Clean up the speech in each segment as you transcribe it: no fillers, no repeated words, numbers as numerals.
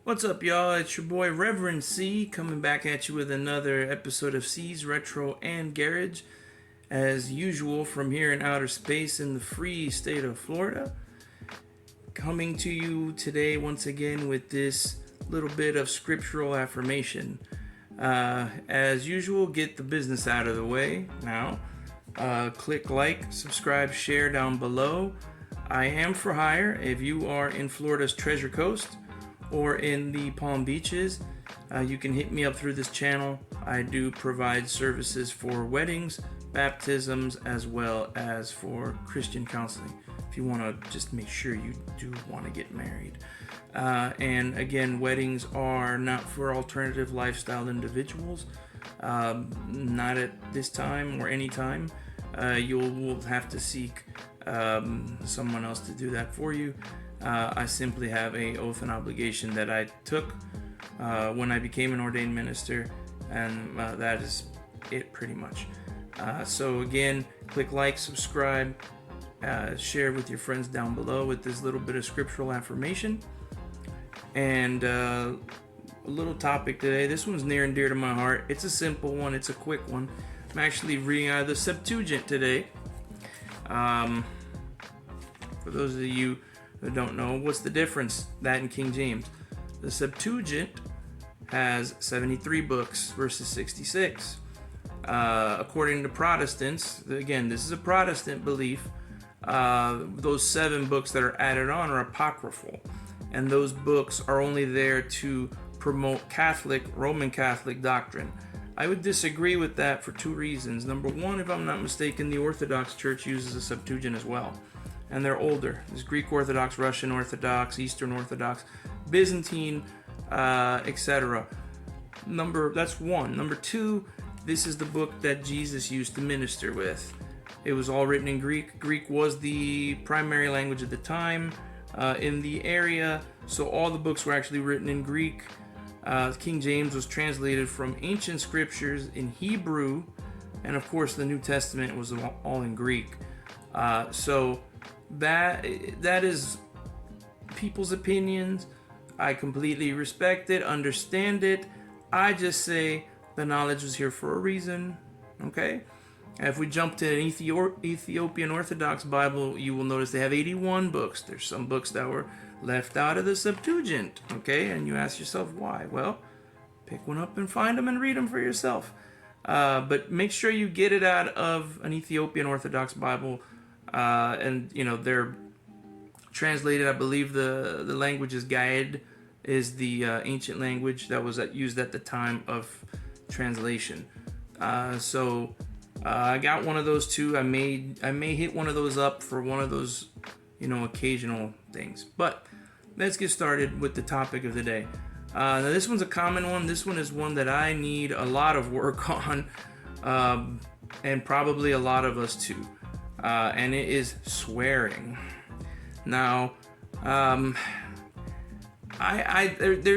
What's up, y'all? It's your boy Reverend C coming back at you with another episode of C's Retro and Garage, as usual from here in outer space in the free state of Florida. Coming to you today once again with this little bit of scriptural affirmation. As usual, get the business out of the way now. Click like, subscribe, share down below. I am for hire if you are in Florida's Treasure Coast or in the Palm Beaches. You can hit me up through this channel. I do provide services for weddings, baptisms, as well as for Christian counseling if you want to just make sure you do want to get married. And again, weddings are not for alternative lifestyle individuals, not at this time or any time. You will have to seek someone else to do that for you. I simply have an oath and obligation that I took when I became an ordained minister, and that is it pretty much. So again, click like, subscribe, share with your friends down below with this little bit of scriptural affirmation. And a little topic today. This one's near and dear to my heart. It's a simple one. It's a quick one. I'm actually reading out of the Septuagint today. For those of you who don't know, what's the difference, that and King James? The Septuagint has 73 books versus 66. According to Protestants, again, this is a Protestant belief, those 7 books that are added on are apocryphal. And those books are only there to promote Roman Catholic doctrine. I would disagree with that for 2 reasons. Number one, if I'm not mistaken, the Orthodox Church uses a Septuagint as well. And they're older. There's Greek Orthodox, Russian Orthodox, Eastern Orthodox, Byzantine, etc. That's one. Number two, this is the book that Jesus used to minister with. It was all written in Greek. Greek was the primary language at the time in the area, so all the books were actually written in Greek. King James was translated from ancient scriptures in Hebrew, and of course the New Testament was all in Greek. So that is people's opinions. I completely respect it, understand it. I just say the knowledge was here for a reason. Okay? And if we jump to an Ethiopian Orthodox Bible, you will notice they have 81 books. There's some books that were left out of the Septuagint. Okay? And you ask yourself why. Well, pick one up and find them and read them for yourself. But make sure you get it out of an Ethiopian Orthodox Bible. And they're translated, I believe the language is Gaed, is the ancient language that was used at the time of translation. So I got one of those too. I may hit one of those up for one of those occasional things. But let's get started with the topic of the day. Now this one's a common one. This one is one that I need a lot of work on, and probably a lot of us too. And it is swearing. Now, there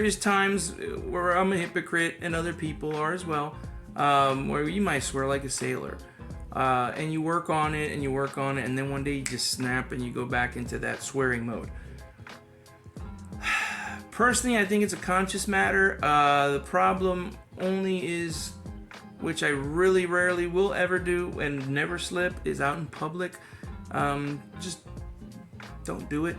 is times where I'm a hypocrite, and other people are as well, where you might swear like a sailor, and you work on it, and then one day you just snap and you go back into that swearing mode. Personally, I think it's a conscious matter. The problem only is, which I really rarely will ever do and never slip, is out in public. Just don't do it.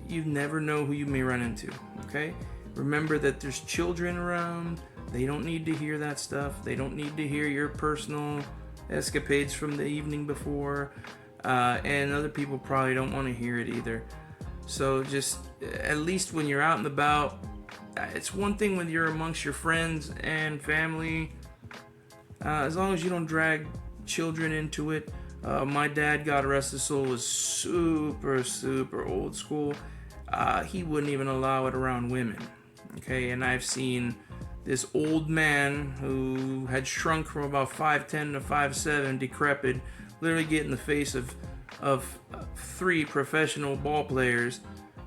You never know who you may run into, okay? Remember that there's children around. They don't need to hear that stuff. They don't need to hear your personal escapades from the evening before. And other people probably don't want to hear it either. So just, at least when you're out and about, it's one thing when you're amongst your friends and family, as long as you don't drag children into it. My dad, God rest his soul, was super old school. He wouldn't even allow it around women. Okay, and I've seen this old man who had shrunk from about 5'10" to 5'7", decrepit, literally get in the face of 3 professional ball players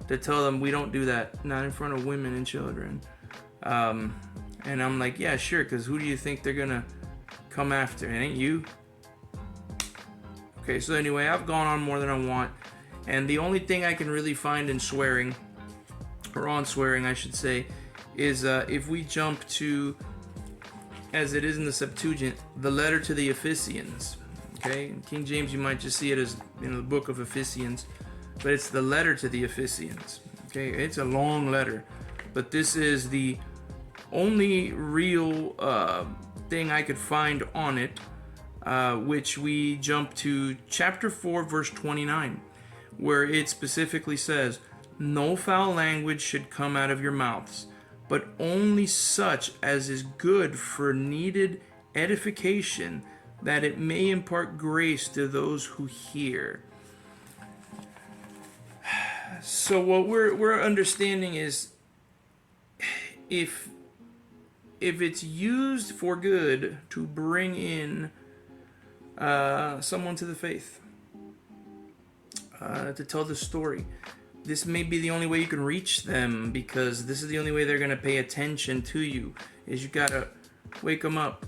to tell them we don't do that, not in front of women and children. And I'm like, yeah, sure, because who do you think they're gonna come after? It ain't you. Okay, so anyway, I've gone on more than I want, and the only thing I can really find in swearing, or on swearing I should say, is if we jump to, as it is in the Septuagint, the letter to the Ephesians. Okay, in King James you might just see it as, you know, the book of Ephesians, but it's the letter to the Ephesians. Okay, it's a long letter, but this is the only real thing I could find on it, which we jump to chapter 4 verse 29, where it specifically says, "No foul language should come out of your mouths, but only such as is good for needed edification, that it may impart grace to those who hear." So what we're understanding is, if it's used for good to bring in someone to the faith, to tell the story, this may be the only way you can reach them, because this is the only way they're going to pay attention to you, is you got to wake them up.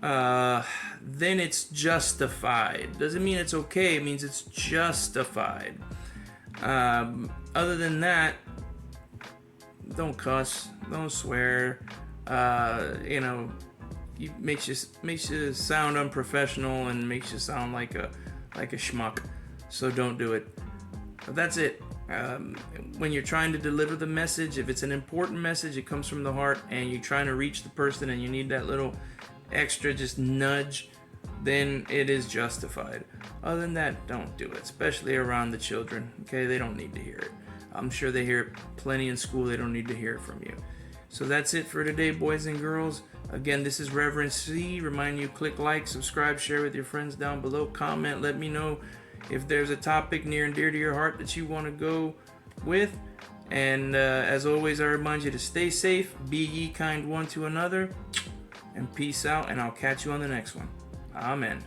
Then it's justified. Doesn't mean it's okay, it means it's justified. Other than that, don't cuss, don't swear. You know, it makes you sound unprofessional and makes you sound like a schmuck. So don't do it. But that's it. When you're trying to deliver the message, if it's an important message, it comes from the heart, and you're trying to reach the person and you need that little extra just nudge, then it is justified. Other than that, don't do it, especially around the children. Okay, they don't need to hear it. I'm sure they hear it plenty in school. They don't need to hear it from you. So that's it for today, boys and girls. Again, this is Reverend C. Remind you, click like, subscribe, share with your friends down below, comment, let me know if there's a topic near and dear to your heart that you want to go with. And as always, I remind you to stay safe, be ye kind one to another, and peace out, and I'll catch you on the next one. Amen.